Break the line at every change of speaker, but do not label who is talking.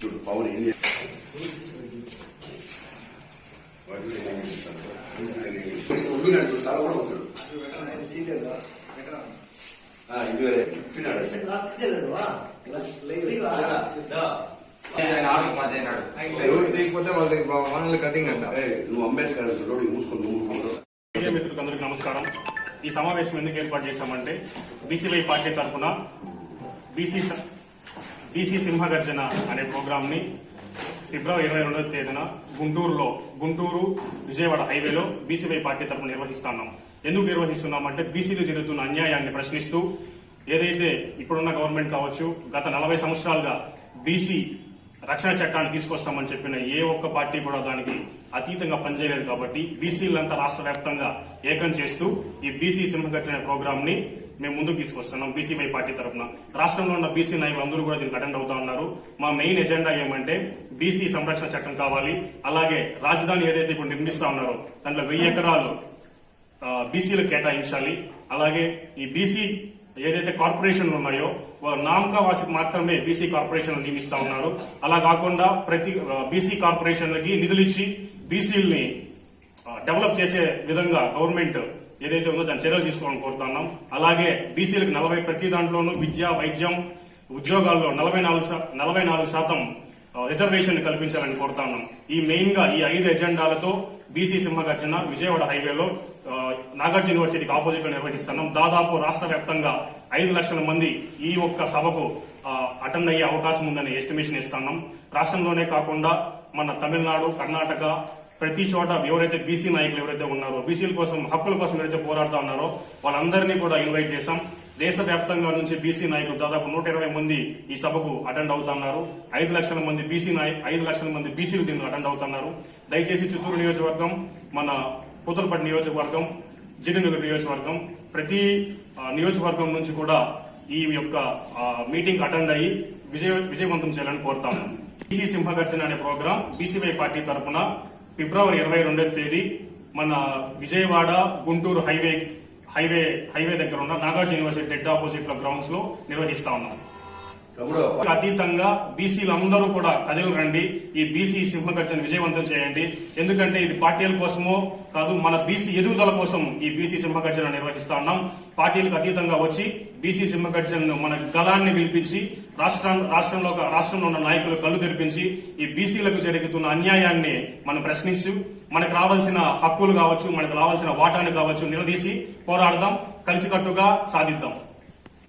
Pawan
cutting అంట
నువ్వు అంబేద్కర్
మిత్రులకు అందరికీ నమస్కారం. ఈ సమావేశం ఎందుకు ఏర్పాటు చేశామంటే బీసీవై పార్టీ తరఫున బీసీ సింహగర్జన అనే ప్రోగ్రామ్ ని ఫిబ్రవరి 22వ తేదీన గుంటూరు విజయవాడ హైవేలో బీసీవై పార్టీ తరఫున నిర్వహిస్తున్నాం. ఎందుకు నిర్వహిస్తున్నామంటే బీసీలు జరుగుతున్న అన్యాయాన్ని ప్రశ్నిస్తూ ఏదైతే ఇప్పుడున్న గవర్నమెంట్ కావచ్చు గత 40 సంవత్సరాలుగా బీసీ రక్షణ చట్టాన్ని తీసుకొస్తామని చెప్పిన ఏ ఒక్క పార్టీ కూడా దానికి అతీతంగా పనిచేయలేదు. కాబట్టి బీసీలంతా రాష్ట్ర వ్యాప్తంగా ఏకం చేస్తూ ఈ బీసీ సింహగర్జన ప్రోగ్రామ్ ని మేము ముందుకు తీసుకొస్తున్నాం. బీసీవై పార్టీ తరఫున రాష్ట్రంలో ఉన్న బీసీ నాయకులు అందరూ కూడా దీనికి అటెండ్ అవుతా ఉన్నారు. మా మెయిన్ ఎజెండా ఏమంటే బీసీ సంరక్షణ చట్టం కావాలి. అలాగే రాజధాని ఏదైతే ఇప్పుడు నిర్మిస్తా ఉన్నారో దాంట్లో 1000 ఎకరాలు బీసీలు కేటాయించాలి. అలాగే ఈ బీసీ ఏదైతే కార్పొరేషన్లు ఉన్నాయో నామకావాసికి మాత్రమే బీసీ కార్పొరేషన్లు నియమిస్తా ఉన్నారు. అలా కాకుండా ప్రతి బీసీ కార్పొరేషన్లకి నిధులిచ్చి బీసీలని డెవలప్ చేసే విధంగా గవర్నమెంట్ ఏదైతే ఉందో దాని చర్యలు తీసుకోవాలని కోరుతున్నాం. అలాగే బీసీలకు 40 ప్రతి దాంట్లోనూ విద్య, వైద్యం, ఉద్యోగాల్లో 44% రిజర్వేషన్ కల్పించాలని కోరుతున్నాం. ఈ మెయిన్ గా ఈ 5 ఎజెండాలతో బీసీ సింహగర్జన విజయవాడ హైవేలో నాగార్జున యూనివర్సిటీకి ఆపోజిట్ లో నిర్వహిస్తున్నాం. దాదాపు రాష్ట్ర వ్యాప్తంగా 5 లక్షల మంది ఈ ఒక్క సభకు అటెండ్ అయ్యే అవకాశం ఉందని ఎస్టిమేషన్ ఇస్తున్నాం. రాష్ట్రంలోనే కాకుండా మన తమిళనాడు, కర్ణాటక ప్రతి చోట ఎవరైతే బీసీ నాయకులు ఎవరైతే ఉన్నారో బీసీల కోసం హక్కుల కోసం ఎవరైతే పోరాడుతా ఉన్నారో వాళ్ళందరినీ కూడా ఇన్వైట్ చేశాం. దేశవ్యాప్తంగా నుంచి బీసీ నాయకులు దాదాపు 120 మంది ఈ సభకు అటెండ్ అవుతున్నారు. 5 లక్షల మంది బీసీలు దీనికి అటెండ్ అవుతున్నారు. దయచేసి చిత్తూరు నియోజకవర్గం, మన పుతలపట్టు నియోజకవర్గం, జిడినగర్ నియోజకవర్గం ప్రతి నియోజకవర్గం నుంచి కూడా ఈ యొక్క మీటింగ్ అటెండ్ అయ్యి విజయవంతం చేయాలని కోరుతాము. బీసీ సింహగర్జన అనే ప్రోగ్రాం బీసీవై పార్టీ తరఫున ఫిబ్రవరి 22వ తేదీ మన విజయవాడ గుంటూరు హైవే దగ్గర ఉన్న నాగార్జున యూనివర్సిటీ డెడ్ ఆపోజిట్ లో గ్రౌండ్స్ లో నిర్వహిస్తా ఉన్నాం. అతీతంగా బీసీలందరూ కూడా కదిలి రండి. ఈ బీసీ సింహగర్జన విజయవంతం చేయండి. ఎందుకంటే ఇది పార్టీల కోసమో కాదు, మన బీసీ ఎదుగుదల కోసం ఈ బీసీ సింహగర్జన నిర్వహిస్తా ఉన్నాం. పార్టీలకు అతీతంగా వచ్చి బీసీ సింహగర్జనను మన గలాన్ని పిలిపించి రాష్ట్రంలో ఉన్న నాయకులు కళ్ళు తెరిపించి ఈ బీసీలకు జరుగుతున్న అన్యాయాన్ని మనం ప్రశ్నించు మనకు రావాల్సిన హక్కులు కావచ్చు, మనకు రావాల్సిన వాటాను కావచ్చు నిలదీసి పోరాడదాం, కలిసికట్టుగా సాధిద్దాం.